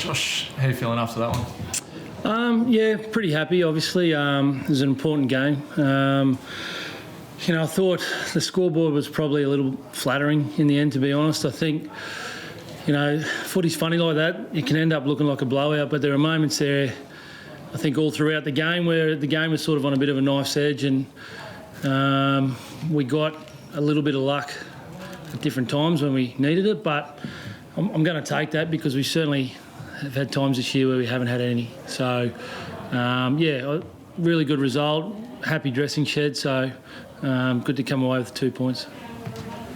Josh, how are you feeling after that one? Yeah, pretty happy. Obviously, it was an important game. I thought the scoreboard was probably a little flattering in the end, to be honest. I think, footy's funny like that. It can end up looking like a blowout, but there are moments there, I think, all throughout the game where the game was sort of on a bit of a knife's edge, and we got a little bit of luck at different times when we needed it. But I'm going to take that because we certainly have had times this year where we haven't had any. So, a really good result. Happy dressing shed. So, good to come away with 2 points.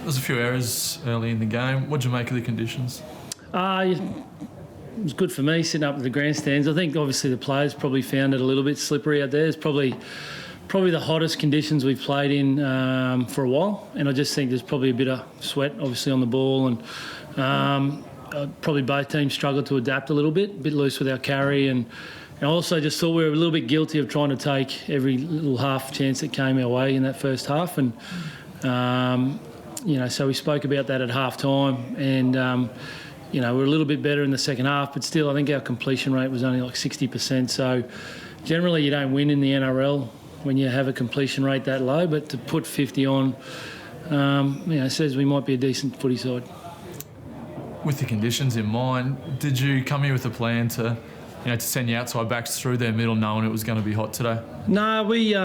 There's a few errors early in the game. What did you make of the conditions? It was good for me sitting up at the grandstands. I think obviously the players probably found it a little bit slippery out there. It's probably the hottest conditions we've played in for a while, and I just think there's probably a bit of sweat obviously on the ball, and probably both teams struggled to adapt a little bit, a bit loose with our carry, and I also just thought we were a little bit guilty of trying to take every little half chance that came our way in that first half, and so we spoke about that at half time, and we're a little bit better in the second half, but still I think our completion rate was only like 60%. So generally you don't win in the NRL when you have a completion rate that low, but to put 50 on, says we might be a decent footy side. With the conditions in mind, did you come here with a plan to send your outside backs through their middle, knowing it was going to be hot today? No, we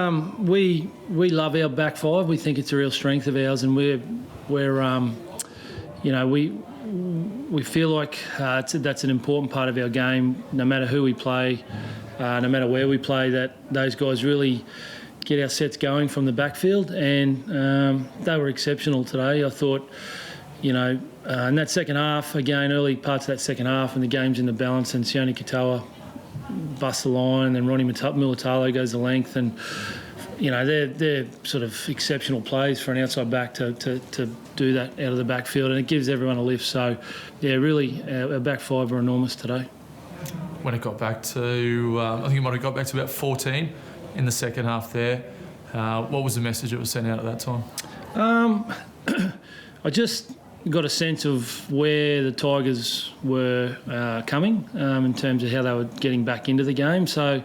love our back five. We think it's a real strength of ours, and we feel like that's an important part of our game. No matter who we play, no matter where we play, that those guys really get our sets going from the backfield, and they were exceptional today. I thought, in that second half, again, early parts of that second half, and the game's in the balance, and Sione Katoa busts the line, and then Ronnie Mulatalo goes the length, and they're sort of exceptional plays for an outside back to do that out of the backfield, and it gives everyone a lift. So, yeah, really, our back five were enormous today. When it got back to, I think it might have got back to about 14 in the second half there. What was the message that was sent out at that time? I just got a sense of where the Tigers were coming in terms of how they were getting back into the game. So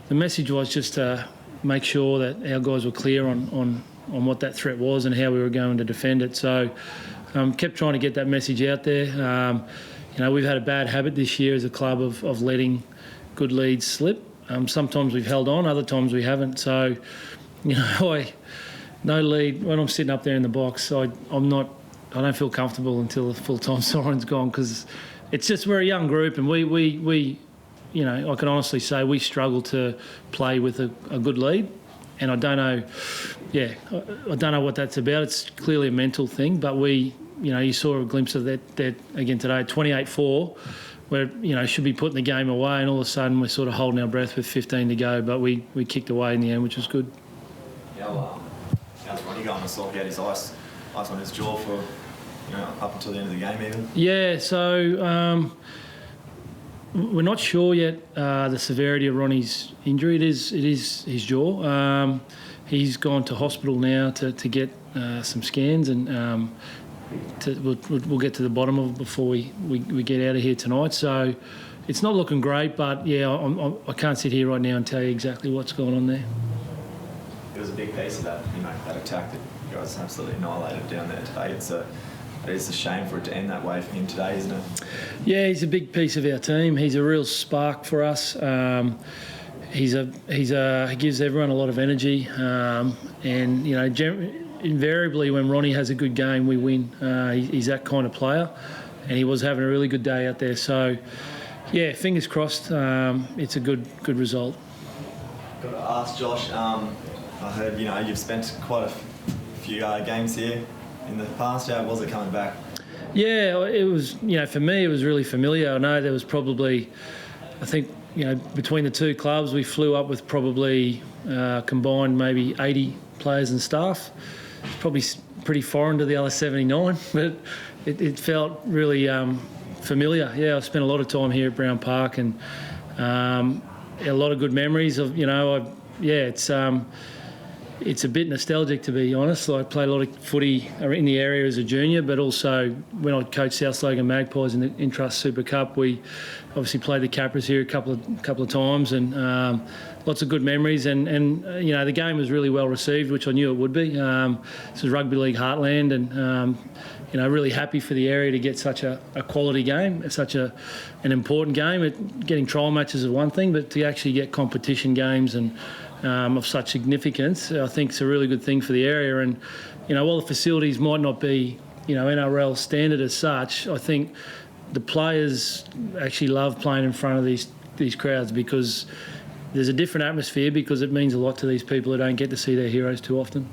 the message was just to make sure that our guys were clear on what that threat was and how we were going to defend it. So kept trying to get that message out there. We've had a bad habit this year as a club of letting good leads slip. Sometimes we've held on, other times we haven't. So, no lead. When I'm sitting up there in the box, I don't feel comfortable until the full-time siren's gone, because it's just, we're a young group, and we I can honestly say we struggle to play with a good lead, and I don't know what that's about. It's clearly a mental thing, but you saw a glimpse of that again today, 28-4, where should be putting the game away, and all of a sudden we're sort of holding our breath with 15 to go, but we kicked away in the end, which was good. How's Ronnie going? I saw he had his ice on his jaw for up until the end of the game even. Yeah, so we're not sure yet the severity of Ronnie's injury. It is his jaw. He's gone to hospital now to get some scans, and we'll get to the bottom of it before we get out of here tonight. So it's not looking great, but yeah, I can't sit here right now and tell you exactly what's going on there. It was a big piece of that, that attack that you guys absolutely annihilated down there today. It's a shame for it to end that way for him today, isn't it? Yeah, he's a big piece of our team. He's a real spark for us. He gives everyone a lot of energy, and invariably when Ronnie has a good game, we win. He's that kind of player, and he was having a really good day out there. So, yeah, fingers crossed. It's a good result. Got to ask Josh. I heard you've spent quite a few games here in the past. How was it coming back? Yeah, it was. For me, it was really familiar. I know there was probably, I think, between the two clubs, we flew up with probably combined maybe 80 players and staff. It's probably pretty foreign to the other 79, but it felt really familiar. Yeah, I spent a lot of time here at Brown Park, and a lot of good memories of, it's it's a bit nostalgic, to be honest. I played a lot of footy in the area as a junior, but also when I coached South Logan Magpies in the Intrust Super Cup, we obviously played the Capras here a couple of times, and lots of good memories. And the game was really well received, which I knew it would be. This is Rugby League heartland, and really happy for the area to get such a quality game. It's such an important game. Getting trial matches is one thing, but to actually get competition games and of such significance, I think it's a really good thing for the area. And while the facilities might not be NRL standard as such, I think the players actually love playing in front of these crowds, because there's a different atmosphere, because it means a lot to these people who don't get to see their heroes too often.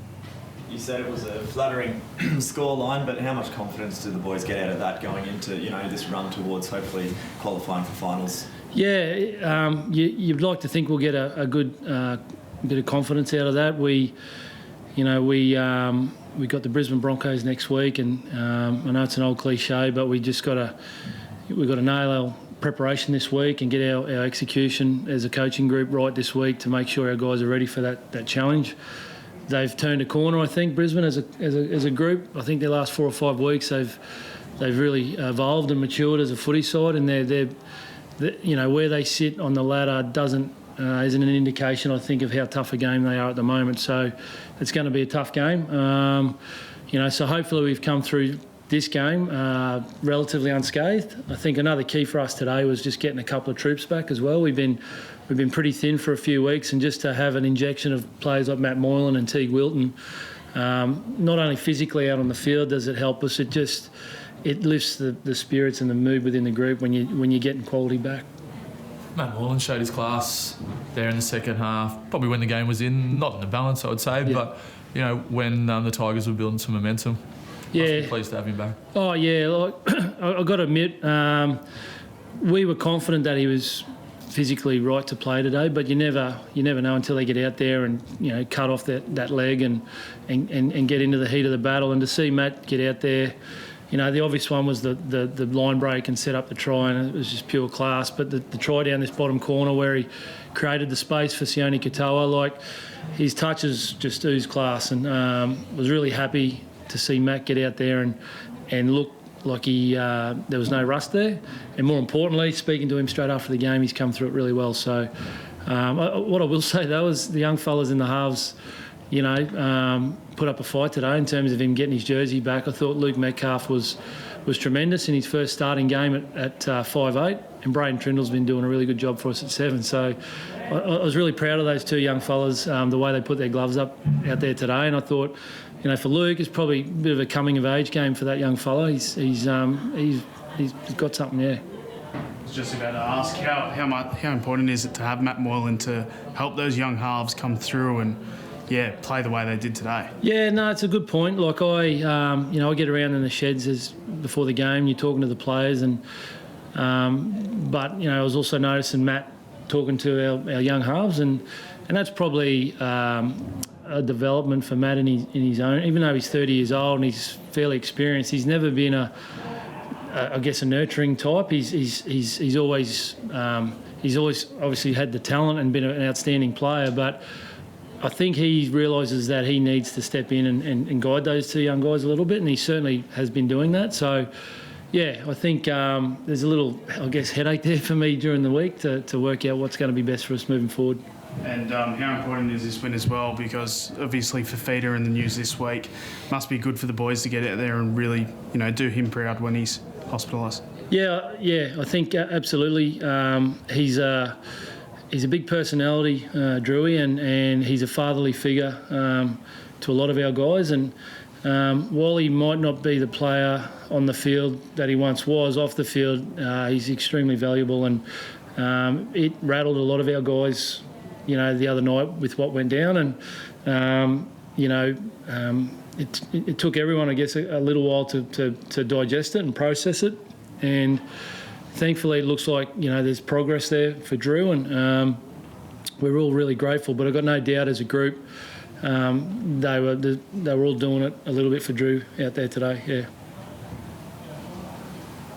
You said it was a flattering score line, but how much confidence do the boys get out of that going into this run towards hopefully qualifying for finals? Yeah, you'd like to think we'll get a good bit of confidence out of that. We got the Brisbane Broncos next week, and I know it's an old cliche, but we've got to nail our preparation this week and get our execution as a coaching group right this week to make sure our guys are ready for that challenge. They've turned a corner, I think, Brisbane as a group. I think their last 4 or 5 weeks they've really evolved and matured as a footy side, and they're where they sit on the ladder isn't an indication, I think, of how tough a game they are at the moment. So it's going to be a tough game. So hopefully we've come through this game relatively unscathed. I think another key for us today was just getting a couple of troops back as well. We've been pretty thin for a few weeks, and just to have an injection of players like Matt Moylan and Teague Wilton, not only physically out on the field does it help us, it lifts the spirits and the mood within the group when you're getting quality back. Matt Moylan showed his class there in the second half, probably when the game was not in the balance, I would say, but when the Tigers were building some momentum. Yeah, Must be pleased to have him back. Oh yeah, I've got to admit, we were confident that he was physically right to play today, but you never know until they get out there and cut off that leg and get into the heat of the battle. And to see Matt get out there, the obvious one was the line break and set up the try, and it was just pure class. But the try down this bottom corner where he created the space for Sione Katoa, his touches just ooze class, and was really happy to see Matt get out there and look like there was no rust there. And more importantly, speaking to him straight after the game, he's come through it really well. So what I will say though is the young fellas in the halves, put up a fight today in terms of him getting his jersey back. I thought Luke Metcalf was tremendous in his first starting game at 5'8", and Braden Trindle's been doing a really good job for us at 7. So I was really proud of those two young fellas, the way they put their gloves up out there today. And I thought, for Luke, it's probably a bit of a coming of age game for that young fella. He's got something there. I was just about to ask how important is it to have Matt Moylan to help those young halves come through and play the way they did today? Yeah, no, it's a good point. I get around in the sheds before the game. You're talking to the players, but I was also noticing Matt talking to our young halves, and that's probably a development for Matt in his own. Even though he's 30 years old and he's fairly experienced, he's never been a nurturing type. He's always obviously had the talent and been an outstanding player, but I think he realises that he needs to step in and guide those two young guys a little bit, and he certainly has been doing that. So, I think there's a little, headache there for me during the week to work out what's going to be best for us moving forward. And how important is this win as well? Because obviously for Feeder in the news this week, must be good for the boys to get out there and really, do him proud when he's hospitalised. Yeah, I think absolutely. He's a big personality, Drewy, and he's a fatherly figure to a lot of our guys. And while he might not be the player on the field that he once was, off the field, he's extremely valuable. And it rattled a lot of our guys, the other night with what went down. And, it took everyone, a little while to digest it and process it. And thankfully, it looks like, there's progress there for Drew, and we're all really grateful. But I've got no doubt as a group, they were all doing it a little bit for Drew out there today, yeah.